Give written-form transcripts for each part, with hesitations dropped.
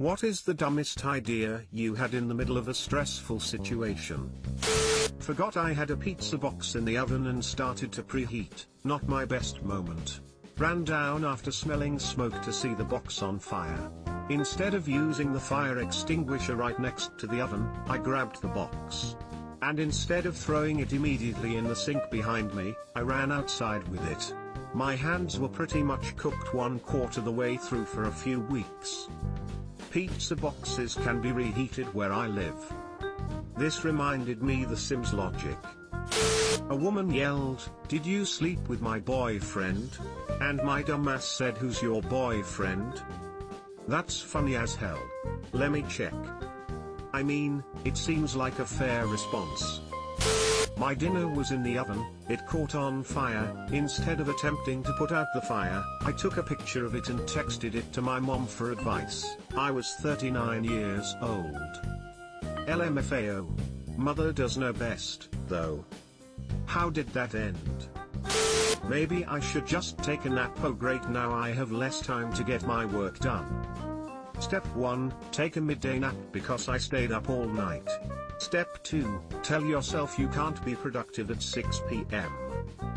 What is the dumbest idea you had in the middle of a stressful situation? Forgot I had a pizza box in the oven and started to preheat. Not my best moment. Ran down after smelling smoke to see the box on fire. Instead of using the fire extinguisher right next to the oven, I grabbed the box. And instead of throwing it immediately in the sink behind me, I ran outside with it. My hands were pretty much cooked 1/4 the way through for a few weeks. Pizza boxes can be reheated where I live. This reminded me the Sims logic. A woman yelled, "Did you sleep with my boyfriend?" And my dumbass said, "Who's your boyfriend?" That's funny as hell. Let me check. I mean, it seems like a fair response. My dinner was in the oven, it caught on fire. Instead of attempting to put out the fire, I took a picture of it and texted it to my mom for advice. I was 39 years old. LMFAO. Mother does know best, though. How did that end? Maybe I should just take a nap. Oh great, now I have less time to get my work done. Step 1, take a midday nap because I stayed up all night. Step 2, tell yourself you can't be productive at 6 p.m.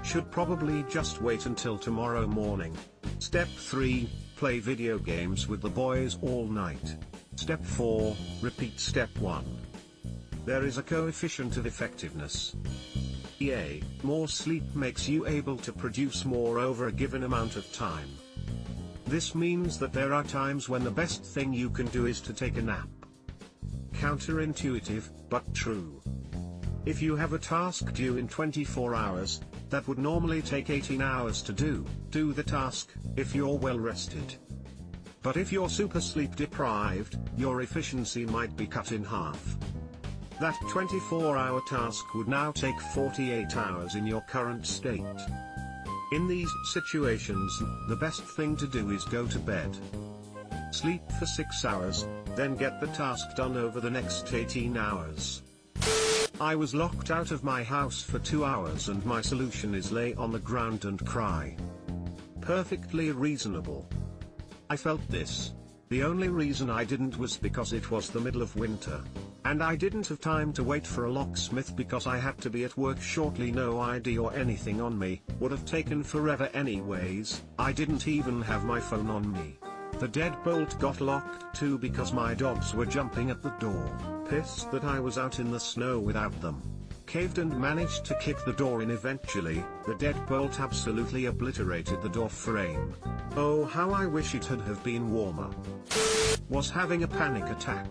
Should probably just wait until tomorrow morning. Step 3, play video games with the boys all night. Step 4, repeat step 1. There is a coefficient of effectiveness. EA, more sleep makes you able to produce more over a given amount of time. This means that there are times when the best thing you can do is to take a nap. Counterintuitive, but true. If you have a task due in 24 hours, that would normally take 18 hours to do the task, if you're well rested. But if you're super sleep deprived, your efficiency might be cut in half. That 24-hour task would now take 48 hours in your current state. In these situations, the best thing to do is go to bed. Sleep for 6 hours, then get the task done over the next 18 hours. I was locked out of my house for 2 hours and my solution is lay on the ground and cry. Perfectly reasonable. I felt this. The only reason I didn't was because it was the middle of winter. And I didn't have time to wait for a locksmith because I had to be at work shortly. No ID or anything on me, would have taken forever anyways. I didn't even have my phone on me. The deadbolt got locked too because my dogs were jumping at the door, pissed that I was out in the snow without them. Caved and managed to kick the door in eventually. The deadbolt absolutely obliterated the door frame. Oh, how I wish it had have been warmer. Was having a panic attack.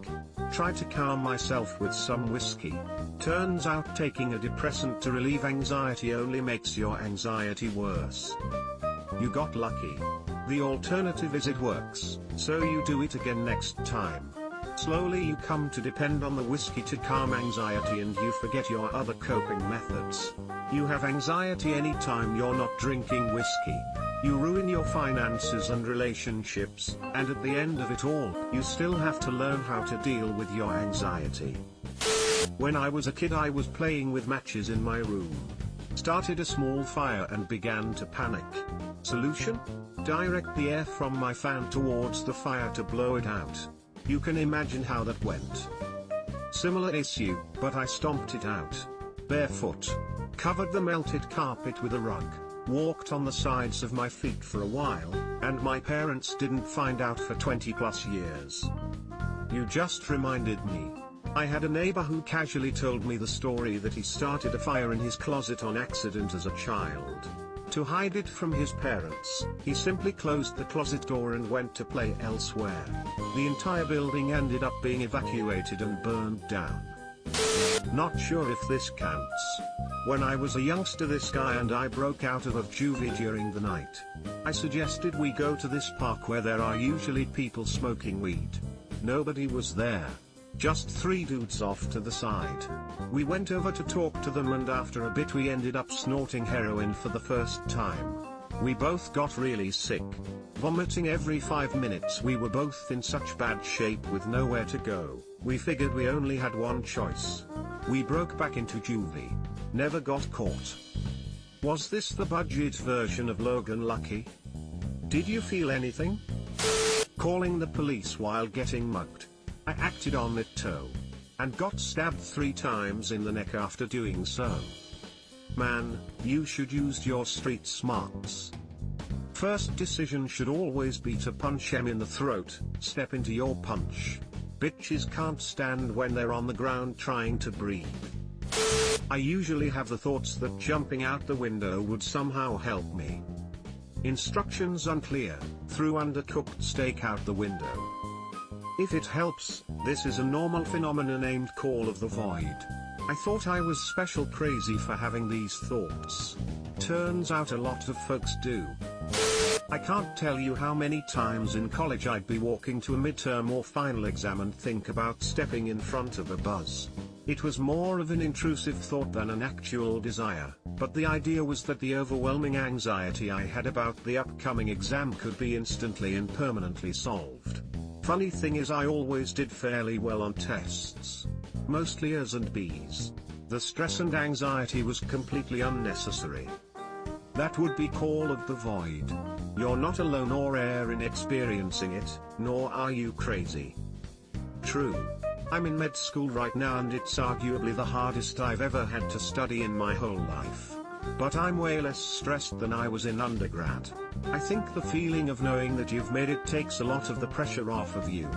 Tried to calm myself with some whiskey. Turns out taking a depressant to relieve anxiety only makes your anxiety worse. You got lucky. The alternative is it works, so you do it again next time. Slowly you come to depend on the whiskey to calm anxiety and you forget your other coping methods. You have anxiety anytime you're not drinking whiskey. You ruin your finances and relationships, and at the end of it all, you still have to learn how to deal with your anxiety. When I was a kid I was playing with matches in my room. Started a small fire and began to panic. Solution? Direct the air from my fan towards the fire to blow it out. You can imagine how that went. Similar issue, but I stomped it out. Barefoot. Covered the melted carpet with a rug. Walked on the sides of my feet for a while, and my parents didn't find out for 20+ years. You just reminded me. I had a neighbor who casually told me the story that he started a fire in his closet on accident as a child. To hide it from his parents, he simply closed the closet door and went to play elsewhere. The entire building ended up being evacuated and burned down. Not sure if this counts. When I was a youngster this guy and I broke out of juvie during the night. I suggested we go to this park where there are usually people smoking weed. Nobody was there. Just 3 dudes off to the side. We went over to talk to them and after a bit we ended up snorting heroin for the first time. We both got really sick. Vomiting every 5 minutes. We were both in such bad shape with nowhere to go. We figured we only had one choice. We broke back into juvie. Never got caught. Was this the budget version of Logan Lucky? Did you feel anything? calling the police while getting mugged. I acted on it too. And got stabbed 3 times in the neck after doing so. Man, you should use your street smarts. First decision should always be to punch him in the throat. Step into your punch. Bitches can't stand when they're on the ground trying to breathe. I usually have the thoughts that jumping out the window would somehow help me. Instructions unclear, threw undercooked steak out the window. If it helps, this is a normal phenomenon named Call of the Void. I thought I was special crazy for having these thoughts. Turns out a lot of folks do. I can't tell you how many times in college I'd be walking to a midterm or final exam and think about stepping in front of a bus. It was more of an intrusive thought than an actual desire, but the idea was that the overwhelming anxiety I had about the upcoming exam could be instantly and permanently solved. Funny thing is I always did fairly well on tests. Mostly A's and B's. The stress and anxiety was completely unnecessary. That would be Call of the Void. You're not alone or rare in experiencing it, nor are you crazy. True. I'm in med school right now and it's arguably the hardest I've ever had to study in my whole life. But I'm way less stressed than I was in undergrad. I think the feeling of knowing that you've made it takes a lot of the pressure off of you.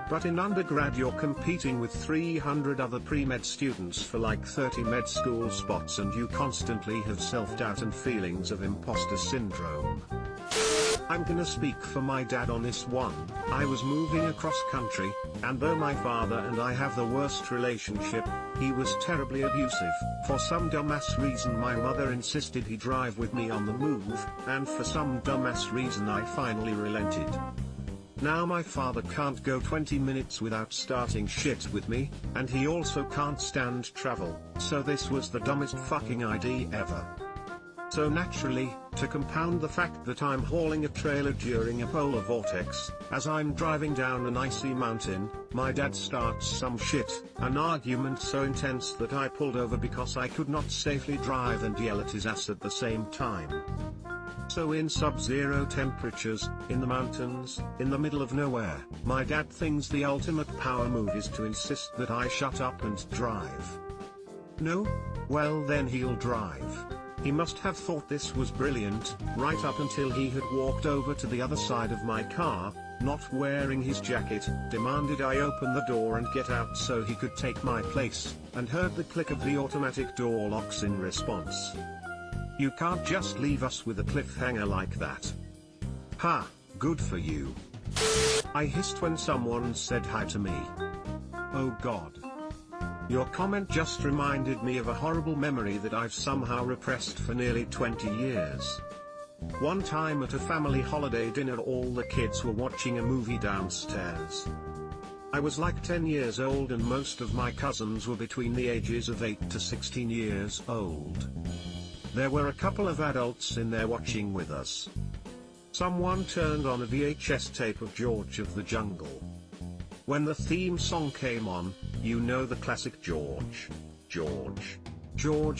But in undergrad you're competing with 300 other pre-med students for like 30 med school spots and you constantly have self-doubt and feelings of imposter syndrome. I'm gonna speak for my dad on this one. I was moving across country, and though my father and I have the worst relationship, he was terribly abusive. For some dumbass reason my mother insisted he drive with me on the move, and for some dumbass reason I finally relented. Now my father can't go 20 minutes without starting shit with me, and he also can't stand travel, so this was the dumbest fucking idea ever. So naturally, to compound the fact that I'm hauling a trailer during a polar vortex, as I'm driving down an icy mountain, my dad starts some shit, an argument so intense that I pulled over because I could not safely drive and yell at his ass at the same time. So in sub-zero temperatures, in the mountains, in the middle of nowhere, my dad thinks the ultimate power move is to insist that I shut up and drive. No? Well then he'll drive. He must have thought this was brilliant, right up until he had walked over to the other side of my car, not wearing his jacket, demanded I open the door and get out so he could take my place, and heard the click of the automatic door locks in response. You can't just leave us with a cliffhanger like that. Ha, good for you. I hissed when someone said hi to me. Oh god. Your comment just reminded me of a horrible memory that I've somehow repressed for nearly 20 years. One time at a family holiday dinner all the kids were watching a movie downstairs. I was like 10 years old and most of my cousins were between the ages of 8 to 16 years old. There were a couple of adults in there watching with us. Someone turned on a VHS tape of George of the Jungle. When the theme song came on, you know the classic George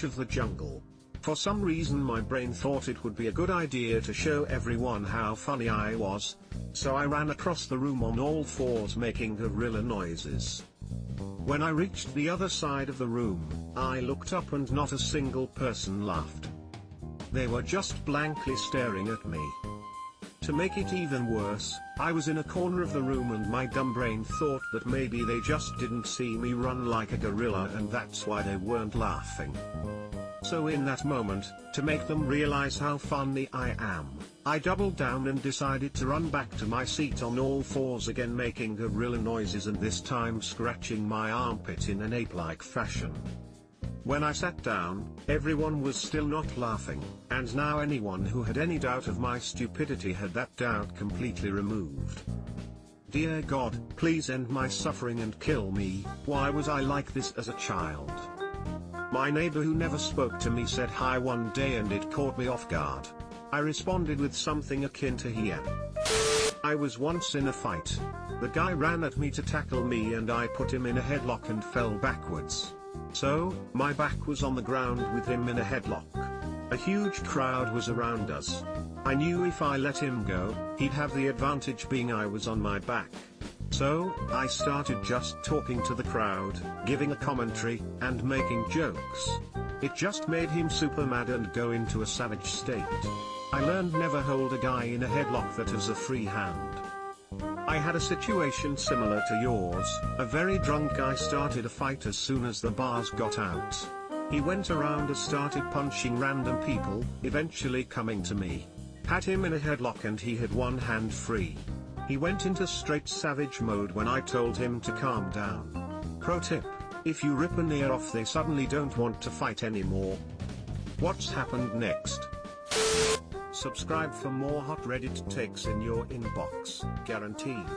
of the Jungle. For some reason my brain thought it would be a good idea to show everyone how funny I was, so I ran across the room on all fours making gorilla noises. When I reached the other side of the room, I looked up and not a single person laughed. They were just blankly staring at me. To make it even worse, I was in a corner of the room and my dumb brain thought that maybe they just didn't see me run like a gorilla and that's why they weren't laughing. So in that moment, to make them realize how funny I am, I doubled down and decided to run back to my seat on all fours again making gorilla noises and this time scratching my armpit in an ape-like fashion. When I sat down, everyone was still not laughing, and now anyone who had any doubt of my stupidity had that doubt completely removed. Dear God, please end my suffering and kill me, why was I like this as a child? My neighbor who never spoke to me said hi one day and it caught me off guard. I responded with something akin to "Here." I was once in a fight. The guy ran at me to tackle me and I put him in a headlock and fell backwards. So, my back was on the ground with him in a headlock. A huge crowd was around us. I knew if I let him go, he'd have the advantage being I was on my back. So, I started just talking to the crowd, giving a commentary, and making jokes. It just made him super mad and go into a savage state. I learned never hold a guy in a headlock that has a free hand. I had a situation similar to yours. A very drunk guy started a fight as soon as the bars got out. He went around and started punching random people, eventually coming to me. Had him in a headlock and he had one hand free. He went into straight savage mode when I told him to calm down. Pro tip: if you rip an ear off, they suddenly don't want to fight anymore. What's happened next? Subscribe for more hot Reddit takes in your inbox, guaranteed.